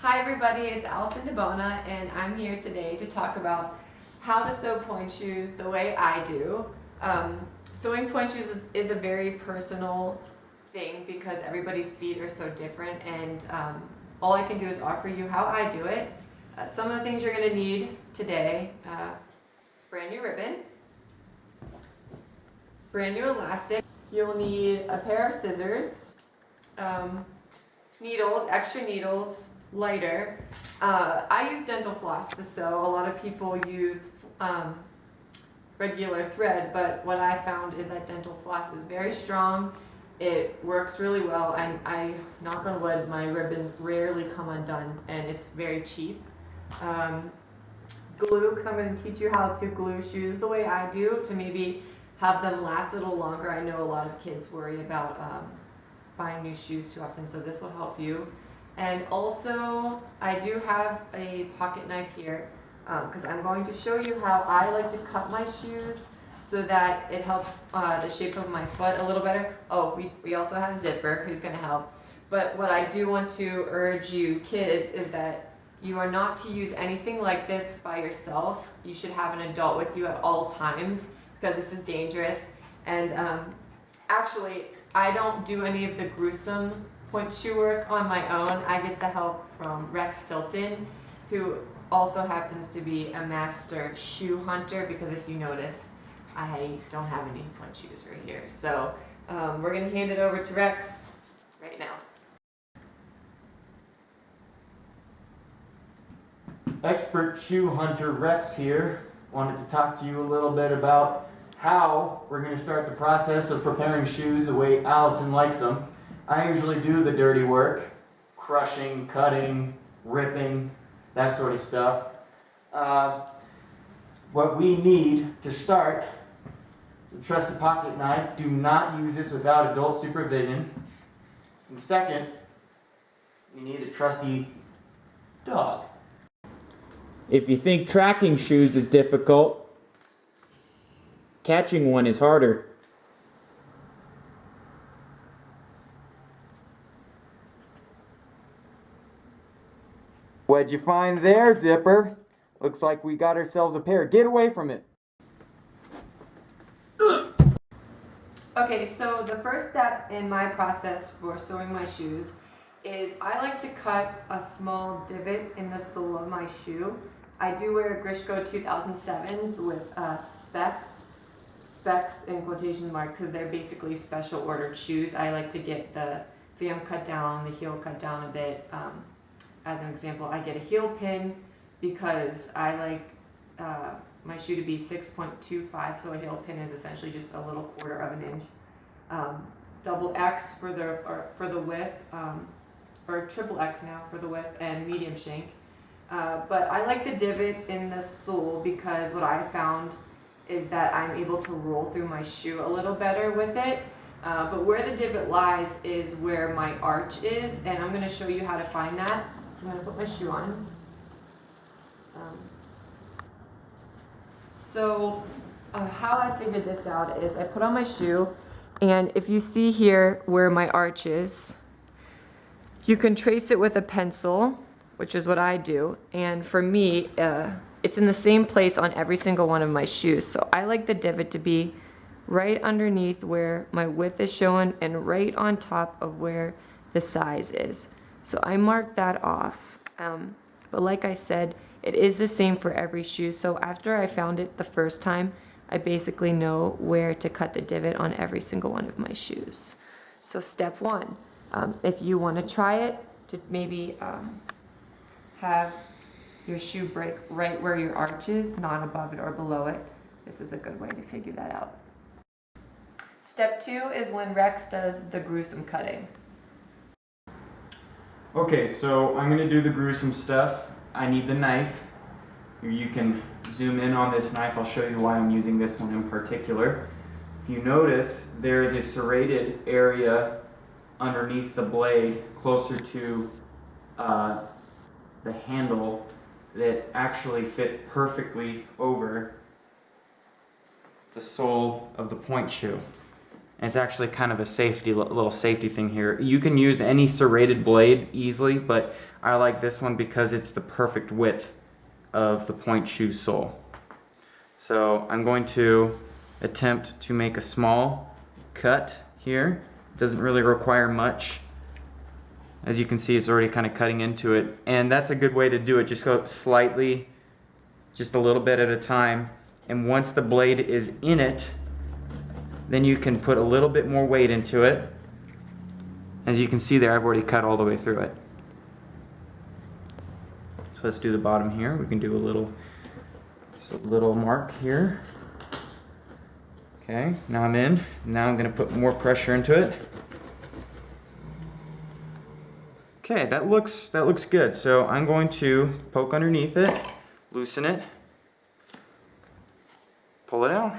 Hi everybody, it's Allison DeBona and I'm here today to talk about how to sew pointe shoes the way I do. Sewing pointe shoes is a very personal thing because everybody's feet are so different, and all I can do is offer you how I do it. Some of the things you're going to need today: brand new ribbon, brand new elastic, you'll need a pair of scissors, needles, extra needles, lighter. I use dental floss to sew. A lot of people use regular thread, but what I found is that dental floss is very strong. It works really well, and knock on wood, my ribbon rarely come undone, and it's very cheap. Glue, because I'm going to teach you how to glue shoes the way I do to maybe have them last a little longer. I know a lot of kids worry about buying new shoes too often, so this will help you. And also, I do have a pocket knife here because I'm going to show you how I like to cut my shoes so that it helps the shape of my foot a little better. Oh, we also have Zipper who's going to help. But what I do want to urge you kids is that you are not to use anything like this by yourself. You should have an adult with you at all times because this is dangerous. And actually, I don't do any of the gruesome pointe shoe work on my own. I get the help from Tilton, who also happens to be a master shoe hunter, because if you notice, I don't have any pointe shoes right here. So we're going to hand it over to Rex right now. Expert shoe hunter Rex here. Wanted to talk to you a little bit about how we're going to start the process of preparing shoes the way Allison likes them. I usually do the dirty work: crushing, cutting, ripping, that sort of stuff. What we need to start, the trusted pocket knife. Do not use this without adult supervision. And second, you need a trusty dog. If you think tracking shoes is difficult, catching one is harder. What'd you find there, Zipper? Looks like we got ourselves a pair. Get away from it. Okay, so the first step in my process for sewing my shoes is I like to cut a small divot in the sole of my shoe. I do wear Grishko 2007s with specs in quotation marks, because they're basically special ordered shoes. I like to get the vam cut down, the heel cut down a bit. As an example, I get a heel pin because I like my shoe to be 6.25, so a heel pin is essentially just a little quarter of an inch. Double X for the width, or triple X now for the width, and medium shank. But I like the divot in the sole because what I found is that I'm able to roll through my shoe a little better with it. But where the divot lies is where my arch is, and I'm going to show you how to find that. So I'm going to put my shoe on. How I figured this out is I put on my shoe, and if you see here where my arch is, you can trace it with a pencil, which is what I do. And for me, it's in the same place on every single one of my shoes. So I like the divot to be right underneath where my width is shown and right on top of where the size is. So I marked that off. But like I said, it is the same for every shoe. So after I found it the first time, I basically know where to cut the divot on every single one of my shoes. So step one, if you want to try it, to maybe have your shoe break right where your arch is, not above it or below it, this is a good way to figure that out. Step two is when Rex does the gruesome cutting. Okay, so I'm going to do the gruesome stuff. I need the knife. You can zoom in on this knife. I'll show you why I'm using this one in particular. If you notice, there is a serrated area underneath the blade closer to the handle that actually fits perfectly over the sole of the pointe shoe. And it's actually kind of a little safety thing here. You can use any serrated blade easily, but I like this one because it's the perfect width of the Pointe shoe sole. So I'm going to attempt to make a small cut here. It doesn't really require much. As you can see, it's already kind of cutting into it. And that's a good way to do it. Just go slightly, just a little bit at a time. And once the blade is in it, then you can put a little bit more weight into it. As you can see there, I've already cut all the way through it. So let's do the bottom here. We can do just a little mark here. Okay, now I'm in. Now I'm going to put more pressure into it. Okay, that looks good. So I'm going to poke underneath it, loosen it, pull it out.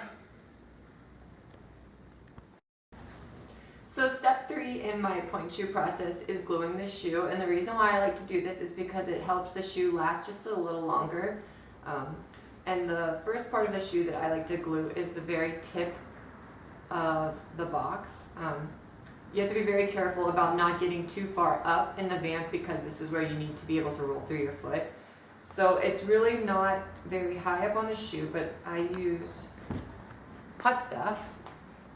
So step 3 in my Pointe shoe process is gluing the shoe, and the reason why I like to do this is because it helps the shoe last just a little longer. And the first part of the shoe that I like to glue is the very tip of the box. You have to be very careful about not getting too far up in the vamp because this is where you need to be able to roll through your foot. So it's really not very high up on the shoe, but I use hot stuff.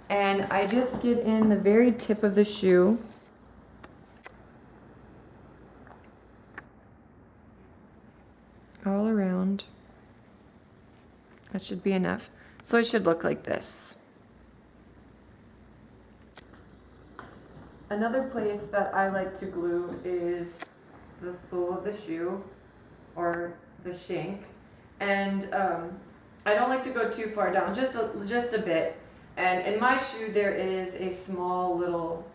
And I just get in the very tip of the shoe. All around. That should be enough. So it should look like this. Another place that I like to glue is the sole of the shoe or the shank. And I don't like to go too far down, just a bit. And in my shoe there is a small little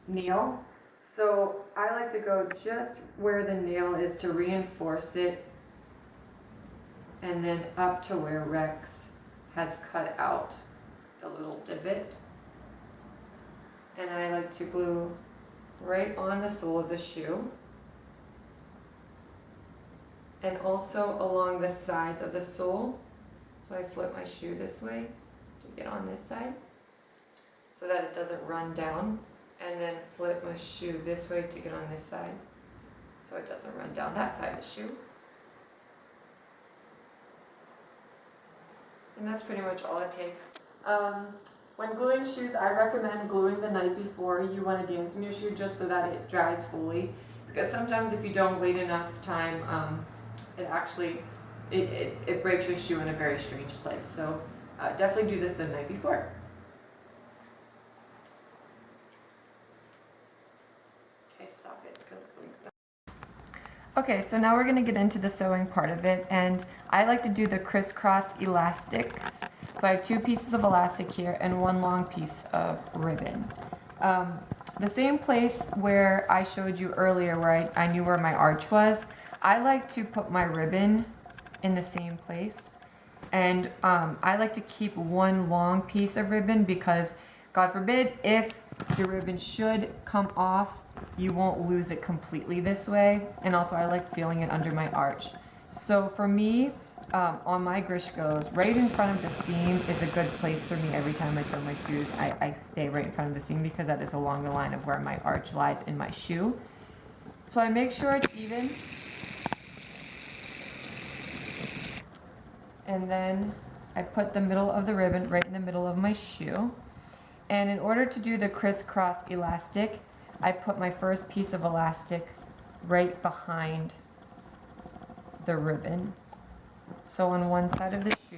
nail. So I like to go just where the nail is to reinforce it, and then up to where Rex has cut out the little divot. And I like to glue right on the sole of the shoe, and also along the sides of the sole. So I flip my shoe this way to get on this side so that it doesn't run down, and then flip my shoe this way to get on this side so it doesn't run down that side of the shoe. And that's pretty much all it takes. When gluing shoes, I recommend gluing the night before you want to dance in your shoe just so that it dries fully. Because sometimes if you don't wait enough time, it breaks your shoe in a very strange place. So definitely do this the night before. Okay, stop it. Okay, so now we're going to get into the sewing part of it, and I like to do the crisscross elastics. So I have 2 pieces of elastic here and 1 long piece of ribbon. The same place where I showed you earlier where I knew where my arch was, I like to put my ribbon in the same place. And I like to keep 1 long piece of ribbon because, God forbid, if your ribbon should come off, you won't lose it completely this way. And also I like feeling it under my arch. So for me, on my Grishkos, right in front of the seam is a good place for me. Every time I sew my shoes, I stay right in front of the seam because that is along the line of where my arch lies in my shoe. So I make sure it's even. And then I put the middle of the ribbon right in the middle of my shoe. And in order to do the crisscross elastic, I put my first piece of elastic right behind the ribbon. So on one side of the shoe,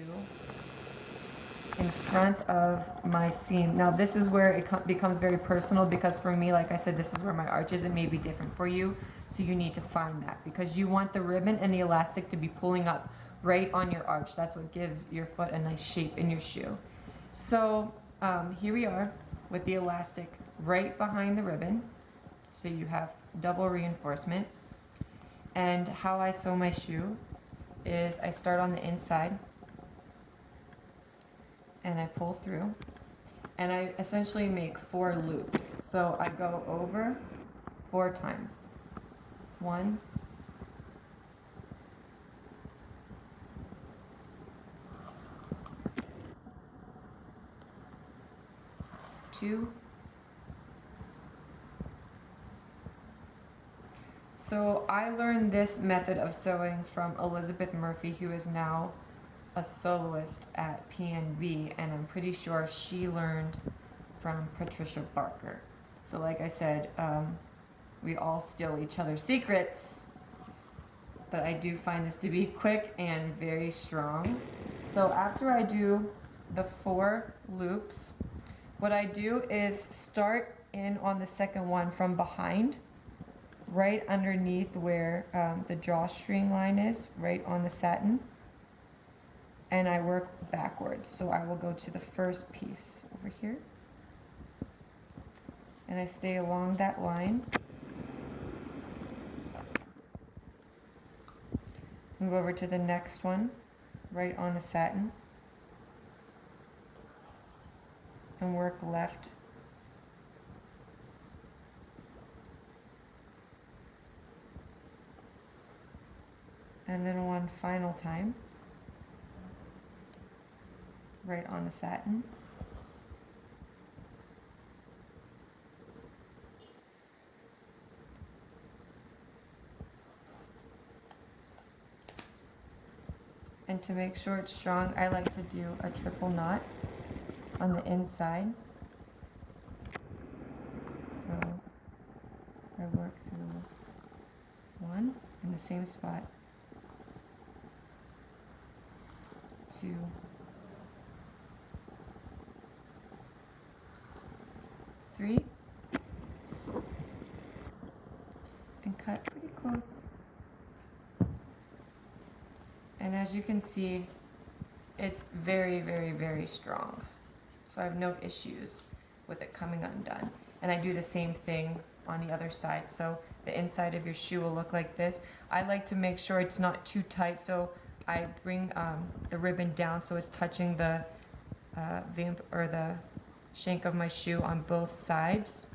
in front of my seam. Now this is where it becomes very personal because for me, like I said, this is where my arch is. It may be different for you, so you need to find that because you want the ribbon and the elastic to be pulling up right on your arch. That's what gives your foot a nice shape in your shoe. So here we are with the elastic right behind the ribbon. So you have double reinforcement. And how I sew my shoe is I start on the inside and I pull through and I essentially make 4 loops. So I go over 4 times. 1, 2, 2. So I learned this method of sewing from Elizabeth Murphy, who is now a soloist at PNB, and I'm pretty sure she learned from Patricia Barker. So like I said, we all steal each other's secrets, but I do find this to be quick and very strong. So after I do the 4 loops, what I do is start in on the second one from behind, right underneath where the drawstring line is, right on the satin, and I work backwards. So I will go to the first piece over here, and I stay along that line. Move over to the next one, right on the satin, and work left. And then one final time, right on the satin. And to make sure it's strong, I like to do a triple knot on the inside. So I work through 1 in the same spot, 2, 3, and cut pretty close. And as you can see, it's very, very, very strong. So I have no issues with it coming undone. And I do the same thing on the other side. So the inside of your shoe will look like this. I like to make sure it's not too tight, so I bring the ribbon down so it's touching the vamp or the shank of my shoe on both sides,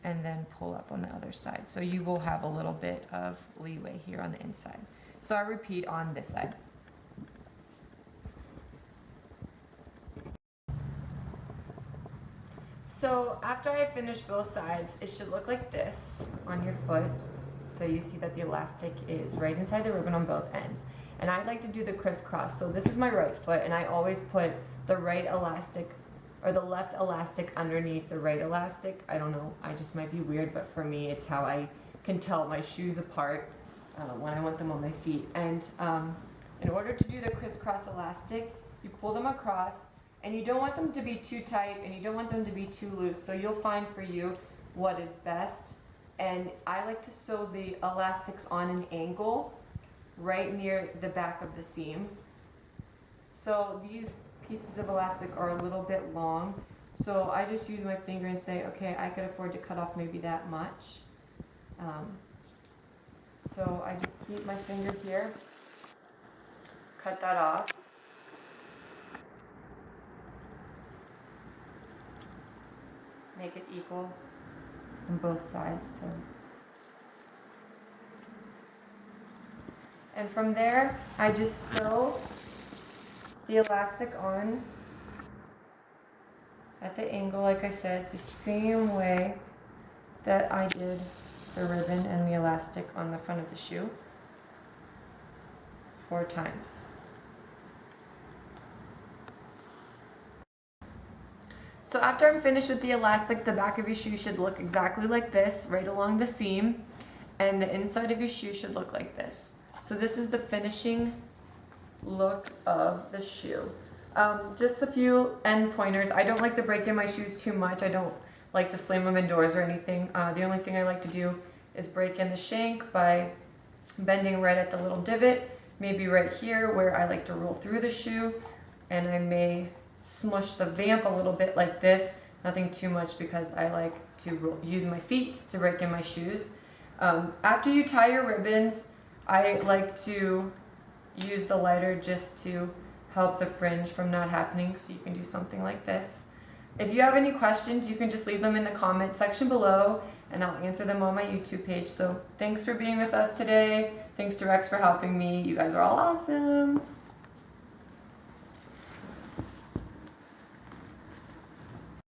and then pull up on the other side. So you will have a little bit of leeway here on the inside. So I repeat on this side. So after I finish both sides, it should look like this on your foot. So you see that the elastic is right inside the ribbon on both ends. And I like to do the crisscross. So this is my right foot, and I always put the right elastic or the left elastic underneath the right elastic. I don't know, I just might be weird, but for me, it's how I can tell my shoes apart when I want them on my feet. And in order to do the crisscross elastic, you pull them across, and you don't want them to be too tight, and you don't want them to be too loose. So you'll find for you what is best. And I like to sew the elastics on an angle right near the back of the seam. So these pieces of elastic are a little bit long. So I just use my finger and say, okay, I could afford to cut off maybe that much. So I just keep my finger here, cut that off. Make it equal on both sides. So. And from there, I just sew the elastic on at the angle, like I said, the same way that I did the ribbon and the elastic on the front of the shoe 4 times. So after I'm finished with the elastic, the back of your shoe should look exactly like this, right along the seam, and the inside of your shoe should look like this. So this is the finishing look of the shoe. Just a few end pointers. I don't like to break in my shoes too much. I don't like to slam them indoors or anything. The only thing I like to do is break in the shank by bending right at the little divot, maybe right here where I like to roll through the shoe, and I may smush the vamp a little bit like this, nothing too much because I like to use my feet to break in my shoes. After you tie your ribbons, I like to use the lighter just to help the fringe from not happening, so you can do something like this. If you have any questions, you can just leave them in the comment section below, and I'll answer them on my YouTube page. So thanks for being with us today. Thanks to Rex for helping me. You guys are all awesome.